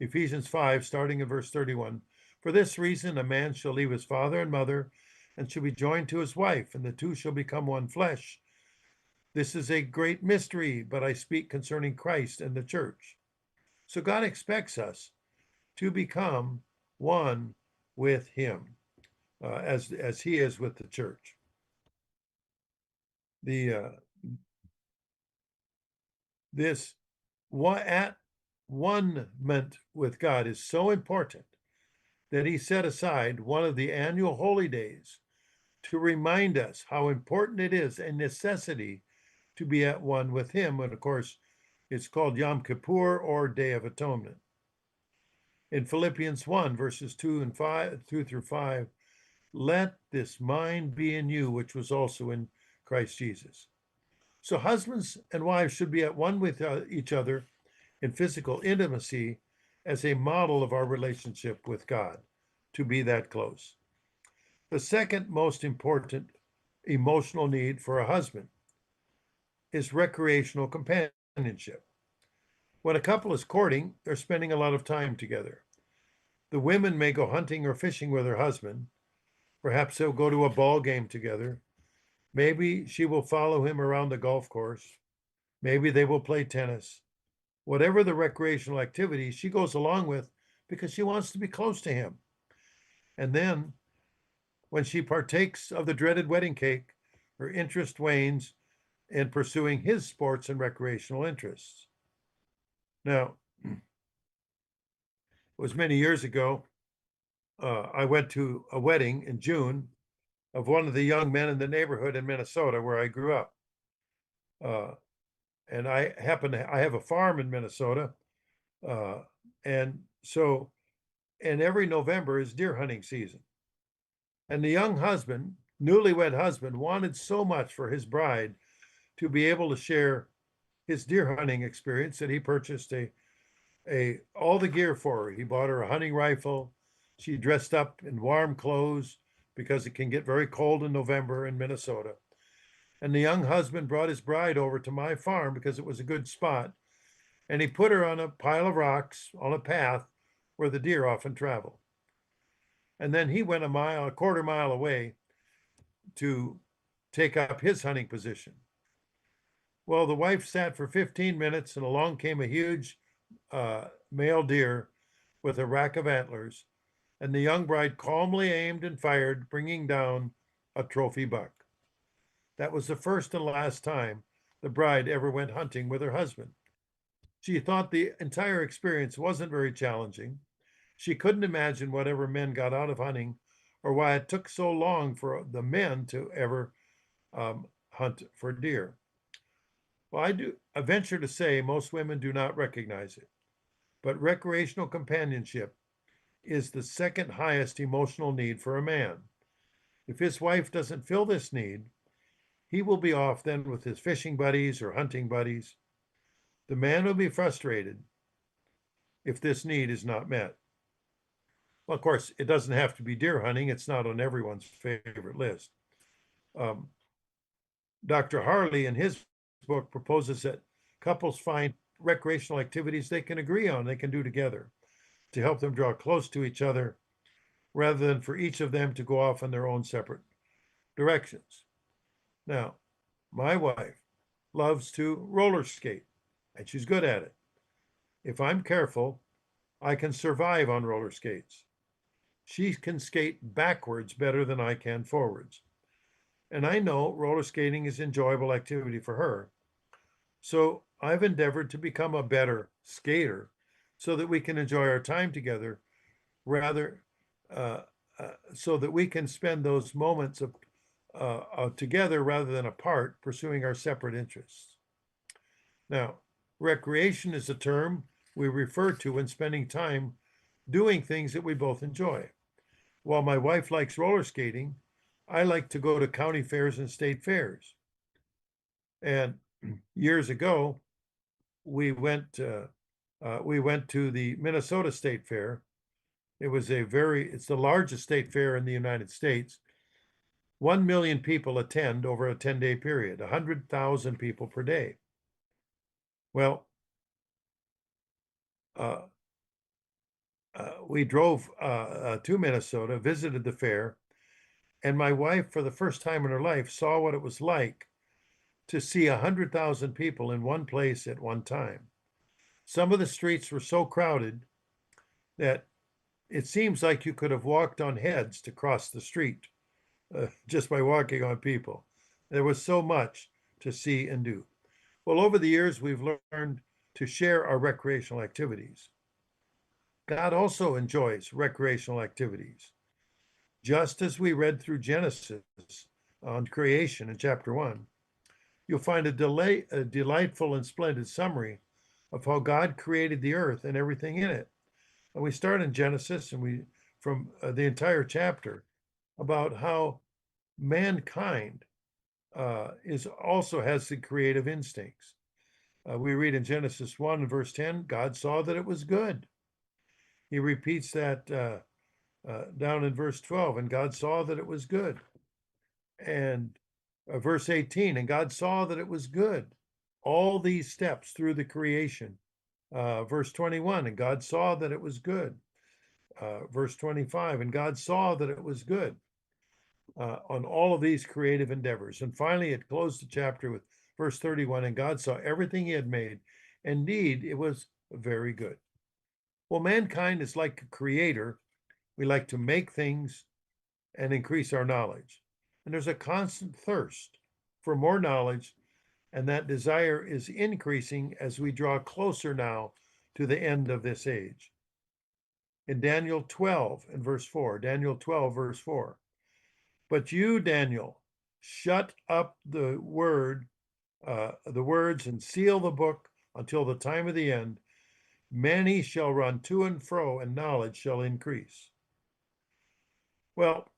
Ephesians 5, starting in verse 31. For this reason, a man shall leave his father and mother and shall be joined to his wife, and the two shall become one flesh. This is a great mystery, but I speak concerning Christ and the church. So God expects us to become one with Him, as He is with the church. This at one-ment with God is so important that He set aside one of the annual holy days to remind us how important it is, a necessity, to be at one with Him. And of course, it's called Yom Kippur, or Day of Atonement. In Philippians 1, verses 2 through 5, let this mind be in you, which was also in Christ Jesus. So husbands and wives should be at one with each other in physical intimacy as a model of our relationship with God, to be that close. The second most important emotional need for a husband is recreational companionship. When a couple is courting, they're spending a lot of time together. The women may go hunting or fishing with her husband. Perhaps they'll go to a ball game together. Maybe she will follow him around the golf course. Maybe they will play tennis. Whatever the recreational activity, she goes along with because she wants to be close to him. And then, when she partakes of the dreaded wedding cake, her interest wanes in pursuing his sports and recreational interests. Now, it was many years ago. I went to a wedding in June of one of the young men in the neighborhood in Minnesota where I grew up. Uh, and I have a farm in Minnesota. Uh, and so, and every November is deer hunting season. And the young husband, newlywed husband, wanted so much for his bride to be able to share his deer hunting experience that he purchased all the gear for her. He bought her a hunting rifle. She dressed up in warm clothes because it can get very cold in November in Minnesota. And the young husband brought his bride over to my farm because it was a good spot. And he put her on a pile of rocks on a path where the deer often travel. And then he went a quarter mile away to take up his hunting position. Well, the wife sat for 15 minutes and along came a huge male deer with a rack of antlers. And the young bride calmly aimed and fired, bringing down a trophy buck. That was the first and last time the bride ever went hunting with her husband. She thought the entire experience wasn't very challenging. She couldn't imagine whatever men got out of hunting or why it took so long for the men to ever hunt for deer. Well, I venture to say most women do not recognize it, but recreational companionship is the second highest emotional need for a man. If his wife doesn't fill this need, he will be off then with his fishing buddies or hunting buddies. The man will be frustrated if this need is not met. Well, of course, it doesn't have to be deer hunting. It's not on everyone's favorite list. Um, Dr. Harley, in his book, proposes that couples find recreational activities they can agree on, they can do together to help them draw close to each other rather than for each of them to go off in their own separate directions. Now, my wife loves to roller skate, and she's good at it. If I'm careful, I can survive on roller skates. She can skate backwards better than I can forwards. And I know roller skating is an enjoyable activity for her. So I've endeavored to become a better skater so that we can enjoy our time together rather uh, so that we can spend those moments of together rather than apart, pursuing our separate interests. Now, recreation is a term we refer to when spending time doing things that we both enjoy. While my wife likes roller skating, I like to go to county fairs and state fairs. And years ago, we went to the Minnesota State Fair. It's the largest state fair in the United States. 1 million people attend over a 10-day period, 100,000 people per day. Well, uh, we drove to Minnesota, visited the fair, and my wife, for the first time in her life, saw what it was like to see 100,000 people in one place at one time. Some of the streets were so crowded that it seems like you could have walked on heads to cross the street just by walking on people. There was so much to see and do. Well, over the years, we've learned to share our recreational activities. God also enjoys recreational activities. Just as we read through Genesis on creation in chapter 1, you'll find a delightful and splendid summary of how God created the earth and everything in it. And we start in Genesis and from the entire chapter about how mankind is also has the creative instincts. We read in Genesis 1 verse 10, God saw that it was good. He repeats that down in verse 12, and God saw that it was good. And verse 18, and God saw that it was good. All these steps through the creation. Verse 21, and God saw that it was good. Verse 25, and God saw that it was good on all of these creative endeavors. And finally, it closed the chapter with verse 31, and God saw everything he had made. Indeed, it was very good. Well, mankind is like a creator. We like to make things and increase our knowledge. And there's a constant thirst for more knowledge, and that desire is increasing as we draw closer now to the end of this age. In Daniel 12 and verse 4, Daniel 12, verse 4, but you, Daniel, shut up the words and seal the book until the time of the end. Many shall run to and fro, and knowledge shall increase. Well,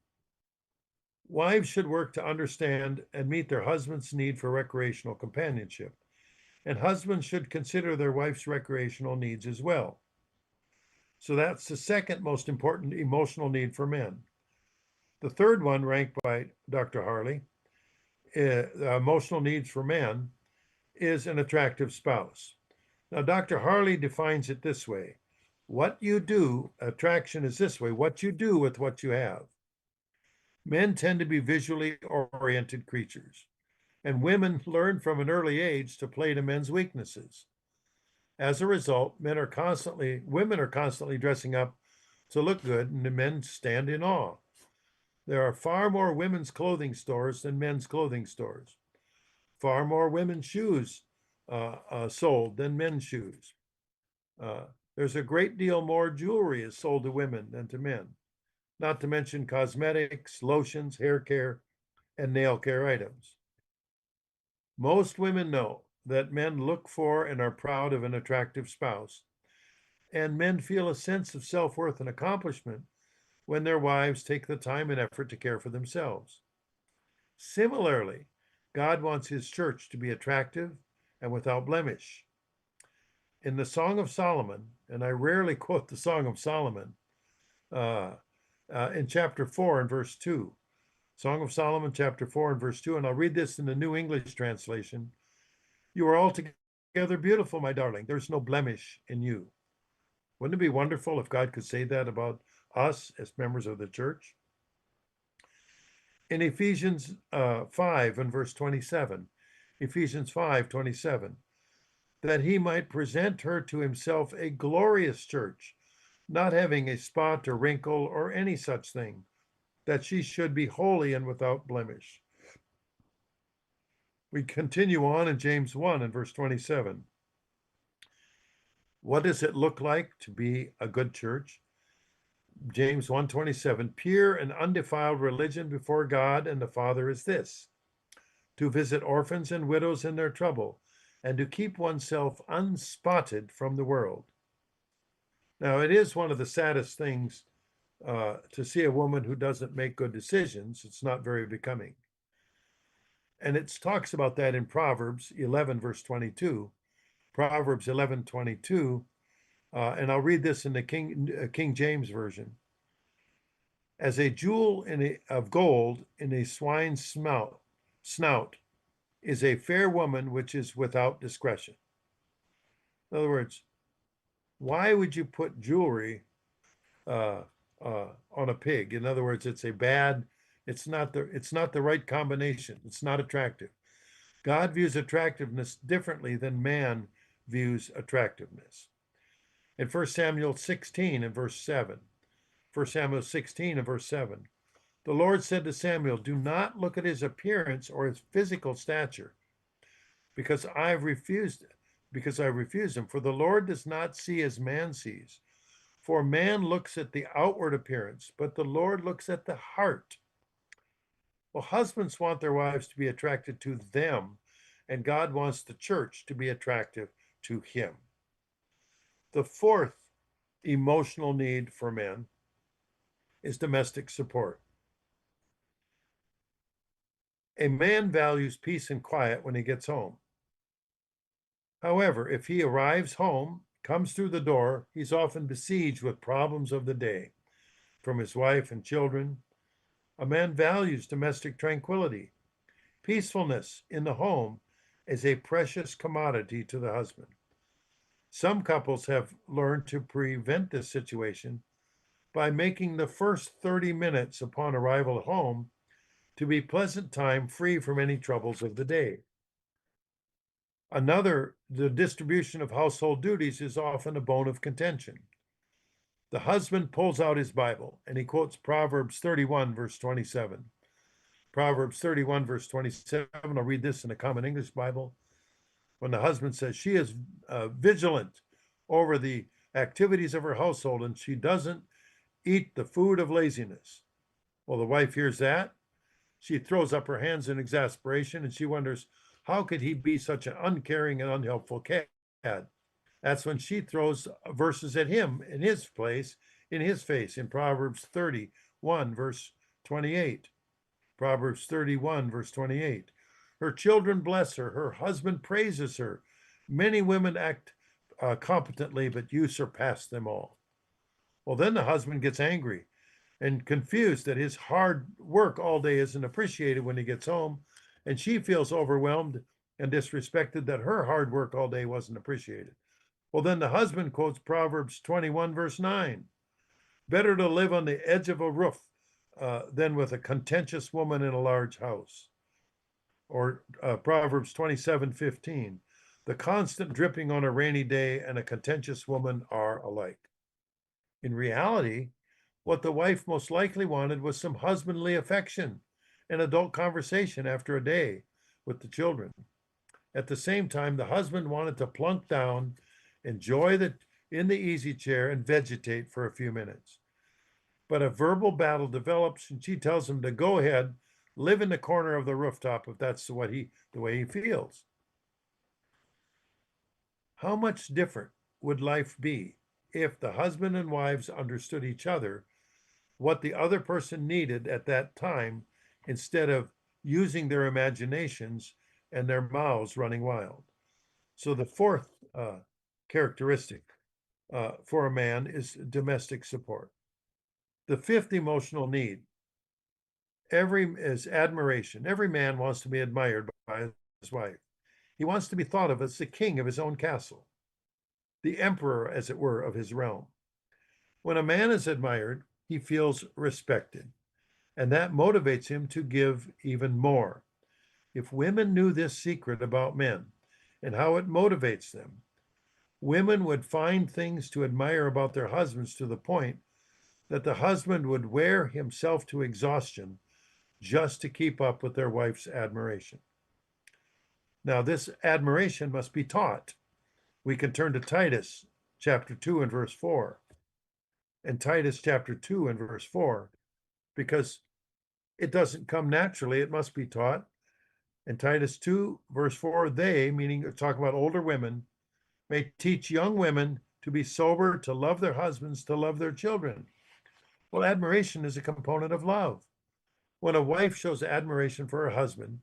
wives should work to understand and meet their husband's need for recreational companionship, and husbands should consider their wife's recreational needs as well. So that's the second most important emotional need for men. The third one, ranked by Dr. Harley, emotional needs for men, is an attractive spouse. Now, Dr. Harley defines it this way. What you do, attraction is this way, what you do with what you have. Men tend to be visually oriented creatures, and women learn from an early age to play to men's weaknesses. As a result, women are constantly dressing up to look good, and the men stand in awe. There are far more women's clothing stores than men's clothing stores. Far more women's shoes sold than men's shoes. There's a great deal more jewelry is sold to women than to men, not to mention cosmetics, lotions, hair care, and nail care items. Most women know that men look for and are proud of an attractive spouse, and men feel a sense of self worth and accomplishment when their wives take the time and effort to care for themselves. Similarly, God wants his church to be attractive and without blemish. In the Song of Solomon, and I rarely quote the Song of Solomon, uh, in chapter 4 and verse 2, Song of Solomon, chapter 4 and verse 2, and I'll read this in the New English translation. You are altogether beautiful, my darling. There's no blemish in you. Wouldn't it be wonderful if God could say that about us as members of the church? In Ephesians 5 and verse 27, Ephesians 5:27, that he might present her to himself a glorious church, not having a spot or wrinkle or any such thing, that she should be holy and without blemish. We continue on in James 1 and verse 27. What does it look like to be a good church? James 1:27, pure and undefiled religion before God and the Father is this, to visit orphans and widows in their trouble, and to keep oneself unspotted from the world. Now, it is one of the saddest things to see a woman who doesn't make good decisions. It's not very becoming. And it talks about that in Proverbs 11, verse 22. Proverbs 11:22, and I'll read this in the King James Version. As a jewel of gold in a swine's snout is a fair woman which is without discretion. In other words, why would you put jewelry uh, on a pig? In other words, it's not the right combination. It's not attractive. God views attractiveness differently than man views attractiveness. In 1 Samuel 16 and verse 7, 1 Samuel 16 and verse 7, the Lord said to Samuel, do not look at his appearance or his physical stature, because I refused him. For the Lord does not see as man sees. For man looks at the outward appearance, but the Lord looks at the heart. Well, husbands want their wives to be attracted to them, and God wants the church to be attractive to him. The fourth emotional need for men is domestic support. A man values peace and quiet when he gets home. However, if he arrives home, comes through the door, he's often besieged with problems of the day from his wife and children. A man values domestic tranquility. Peacefulness in the home is a precious commodity to the husband. Some couples have learned to prevent this situation by making the first 30 minutes upon arrival at home to be pleasant time free from any troubles of the day. The distribution of household duties is often a bone of contention. The husband pulls out his Bible and he quotes Proverbs 31, verse 27. Proverbs 31, verse 27. I'll read this in the Common English Bible. When the husband says, she is vigilant over the activities of her household and she doesn't eat the food of laziness. Well, the wife hears that. She throws up her hands in exasperation and she wonders, how could he be such an uncaring and unhelpful cad? That's when she throws verses at him in his face, in Proverbs 31, verse 28. Proverbs 31, verse 28. Her children bless her. Her husband praises her. Many women act competently, but you surpass them all. Well, then the husband gets angry and confused that his hard work all day isn't appreciated when he gets home. And she feels overwhelmed and disrespected that her hard work all day wasn't appreciated. Well, then the husband quotes Proverbs 21, verse 9. Better to live on the edge of a roof than with a contentious woman in a large house. Or Proverbs 27:15. The constant dripping on a rainy day and a contentious woman are alike. In reality, what the wife most likely wanted was some husbandly affection and adult conversation after a day with the children. At the same time, the husband wanted to plunk down, enjoy in the easy chair and vegetate for a few minutes. But a verbal battle develops, and she tells him to go ahead, live in the corner of the rooftop if that's the way he feels. How much different would life be if the husband and wives understood each other, what the other person needed at that time, instead of using their imaginations and their mouths running wild? So the fourth characteristic for a man is domestic support. The fifth emotional need is admiration. Every man wants to be admired by his wife. He wants to be thought of as the king of his own castle, the emperor, as it were, of his realm. When a man is admired, he feels respected, and that motivates him to give even more. If women knew this secret about men and how it motivates them, women would find things to admire about their husbands to the point that the husband would wear himself to exhaustion just to keep up with their wife's admiration. Now, this admiration must be taught. We can turn to Titus chapter 2 and verse 4. And Titus chapter 2 and verse 4, because it doesn't come naturally, it must be taught. In Titus 2, verse 4, they, meaning talking about older women, may teach young women to be sober, to love their husbands, to love their children. Well, admiration is a component of love. When a wife shows admiration for her husband,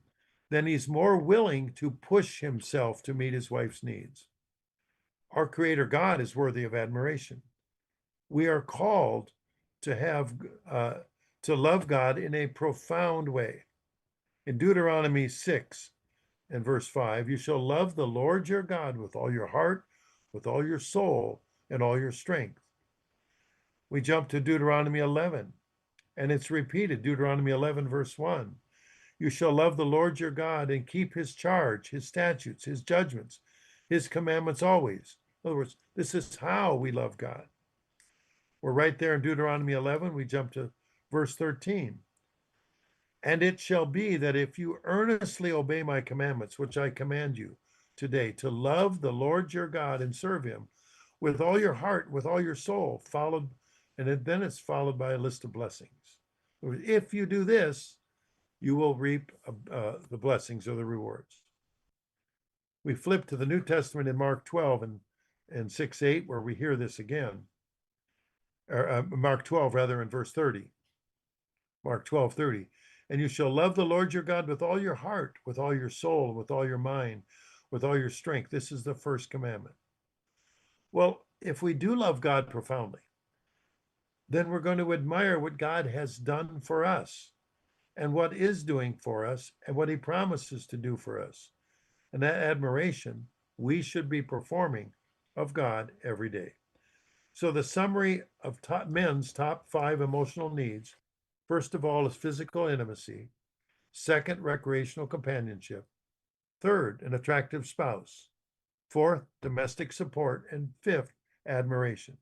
then he's more willing to push himself to meet his wife's needs. Our Creator God is worthy of admiration. We are called to have to love God in a profound way. In Deuteronomy 6 and verse 5, you shall love the Lord your God with all your heart, with all your soul, and all your strength. We jump to Deuteronomy 11, and it's repeated, Deuteronomy 11, verse 1. You shall love the Lord your God and keep his charge, his statutes, his judgments, his commandments always. In other words, this is how we love God. We're right there in Deuteronomy 11. We jump to verse 13. And it shall be that if you earnestly obey my commandments, which I command you today, to love the Lord your God and serve him with all your heart, with all your soul, then it's followed by a list of blessings. If you do this, you will reap the blessings or the rewards. We flip to the New Testament in Mark 12 and 6-8, where we hear this again. Mark 12, rather, in verse 30. Mark 12:30. And you shall love the Lord your God with all your heart, with all your soul, with all your mind, with all your strength. This is the first commandment. Well, if we do love God profoundly, then we're going to admire what God has done for us and what is doing for us and what he promises to do for us. And that admiration we should be performing of God every day. So the summary of men's top 5 emotional needs, first of all, is physical intimacy. Second, recreational companionship. Third, an attractive spouse. Fourth, domestic support. And fifth, admiration.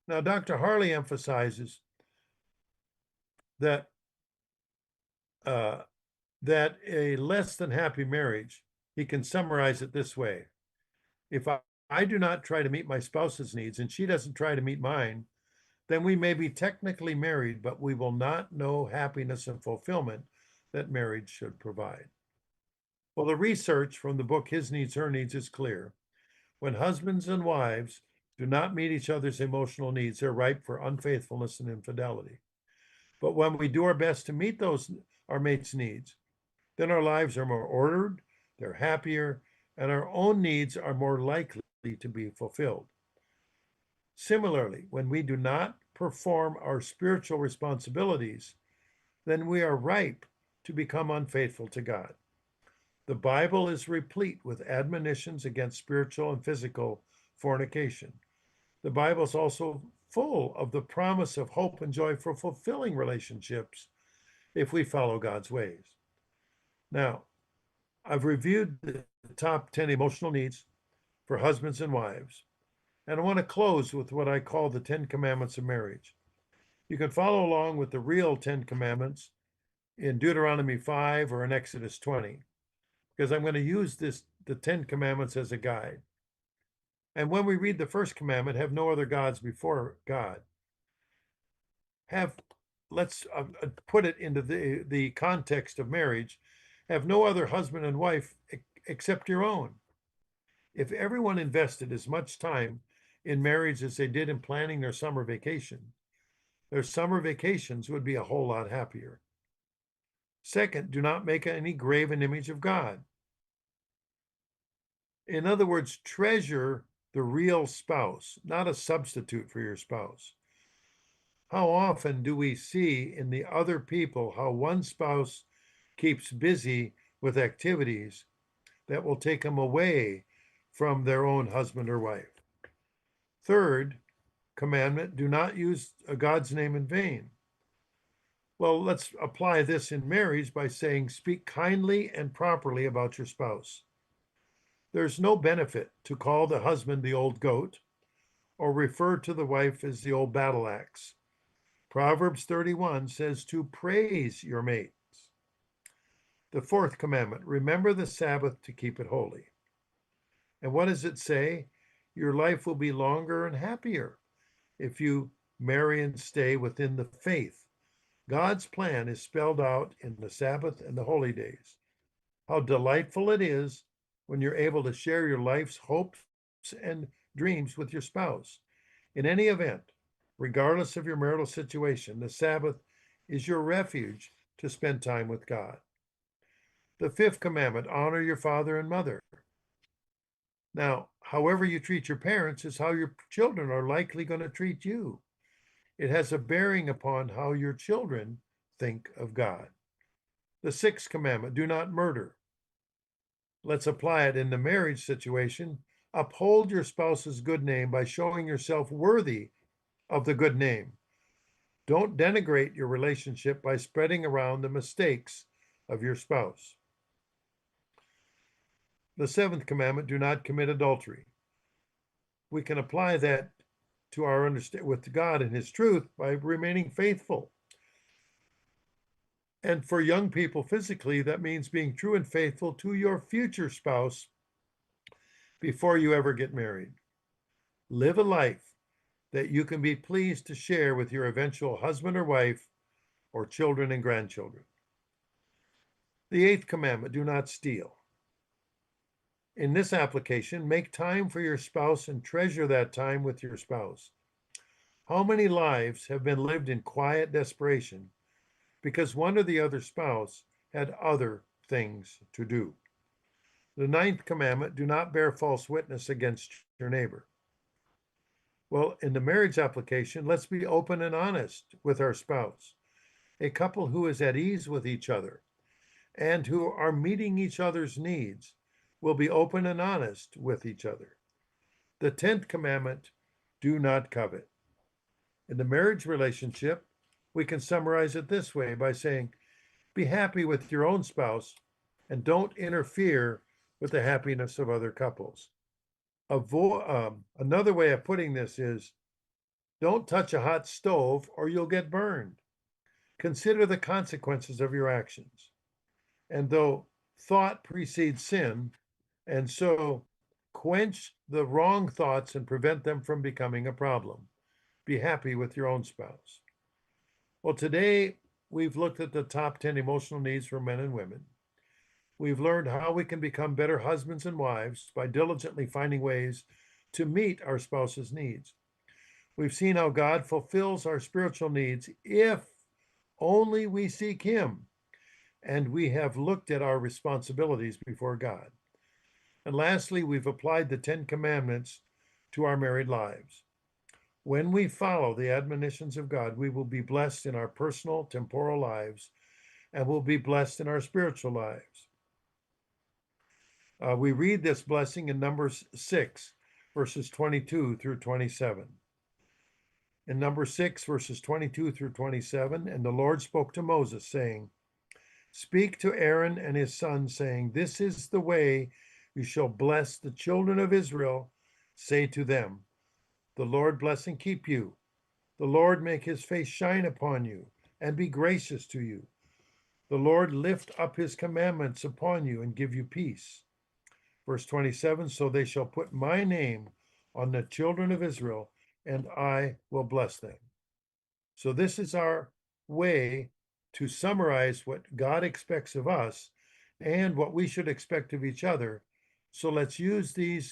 Now, Dr. Harley emphasizes that that a less than happy marriage, he can summarize it this way. If I do not try to meet my spouse's needs and she doesn't try to meet mine, then we may be technically married, but we will not know happiness and fulfillment that marriage should provide. Well, the research from the book His Needs, Her Needs is clear. When husbands and wives do not meet each other's emotional needs, they're ripe for unfaithfulness and infidelity. But when we do our best to meet our mate's needs, then our lives are more ordered, they're happier, and our own needs are more likely to be fulfilled. Similarly, when we do not perform our spiritual responsibilities, then we are ripe to become unfaithful to God. The Bible is replete with admonitions against spiritual and physical fornication. The Bible is also full of the promise of hope and joy for fulfilling relationships if we follow God's ways. Now, I've reviewed the top 10 emotional needs for husbands and wives, and I want to close with what I call the 10 Commandments of marriage. You can follow along with the real 10 Commandments in Deuteronomy 5 or in Exodus 20, because I'm going to use the 10 Commandments as a guide. And when we read the first commandment, have no other gods before God. Let's put it into the context of marriage. Have no other husband and wife except your own. If everyone invested as much time in marriage as they did in planning their summer vacations would be a whole lot happier. Second, do not make any graven image of God. In other words, treasure the real spouse, not a substitute for your spouse. How often do we see in the other people how one spouse keeps busy with activities that will take them away from their own husband or wife? Third commandment, do not use God's name in vain. Well, let's apply this in marriage by saying, speak kindly and properly about your spouse. There's no benefit to call the husband the old goat or refer to the wife as the old battle axe. Proverbs 31 says to praise your mates. The fourth commandment, remember the Sabbath to keep it holy. And what does it say? Your life will be longer and happier if you marry and stay within the faith. God's plan is spelled out in the Sabbath and the holy days. How delightful it is when you're able to share your life's hopes and dreams with your spouse. In any event, regardless of your marital situation, the Sabbath is your refuge to spend time with God. The fifth commandment, honor your father and mother. Now, however you treat your parents is how your children are likely going to treat you. It has a bearing upon how your children think of God. The sixth commandment, do not murder. Let's apply it in the marriage situation. Uphold your spouse's good name by showing yourself worthy of the good name. Don't denigrate your relationship by spreading around the mistakes of your spouse. The seventh commandment, do not commit adultery. We can apply that to our understanding with God and his truth by remaining faithful. And for young people physically, that means being true and faithful to your future spouse before you ever get married. Live a life that you can be pleased to share with your eventual husband or wife or children and grandchildren. The eighth commandment, do not steal. In this application, make time for your spouse and treasure that time with your spouse. How many lives have been lived in quiet desperation because one or the other spouse had other things to do? The ninth commandment, do not bear false witness against your neighbor. Well, in the marriage application, let's be open and honest with our spouse. A couple who is at ease with each other and who are meeting each other's needs will be open and honest with each other. The 10th commandment, do not covet. In the marriage relationship, we can summarize it this way by saying, be happy with your own spouse and don't interfere with the happiness of other couples. Another way of putting this is, don't touch a hot stove or you'll get burned. Consider the consequences of your actions. And though thought precedes sin, and so quench the wrong thoughts and prevent them from becoming a problem. Be happy with your own spouse. Well, today we've looked at the top 10 emotional needs for men and women. We've learned how we can become better husbands and wives by diligently finding ways to meet our spouse's needs. We've seen how God fulfills our spiritual needs if only we seek him, and we have looked at our responsibilities before God. And lastly, we've applied the 10 commandments to our married lives. When we follow the admonitions of God, we will be blessed in our personal, temporal lives, and we'll be blessed in our spiritual lives. We read this blessing in Numbers 6, verses 22 through 27. In Numbers 6, verses 22 through 27, and the Lord spoke to Moses, saying, speak to Aaron and his sons, saying, this is the way you shall bless the children of Israel. Say to them, the Lord bless and keep you. The Lord make his face shine upon you and be gracious to you. The Lord lift up his commandments upon you and give you peace. Verse 27, so they shall put my name on the children of Israel, and I will bless them. So this is our way to summarize what God expects of us and what we should expect of each other. So let's use the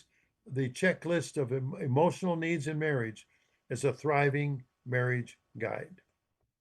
checklist of emotional needs in marriage, as a thriving marriage guide.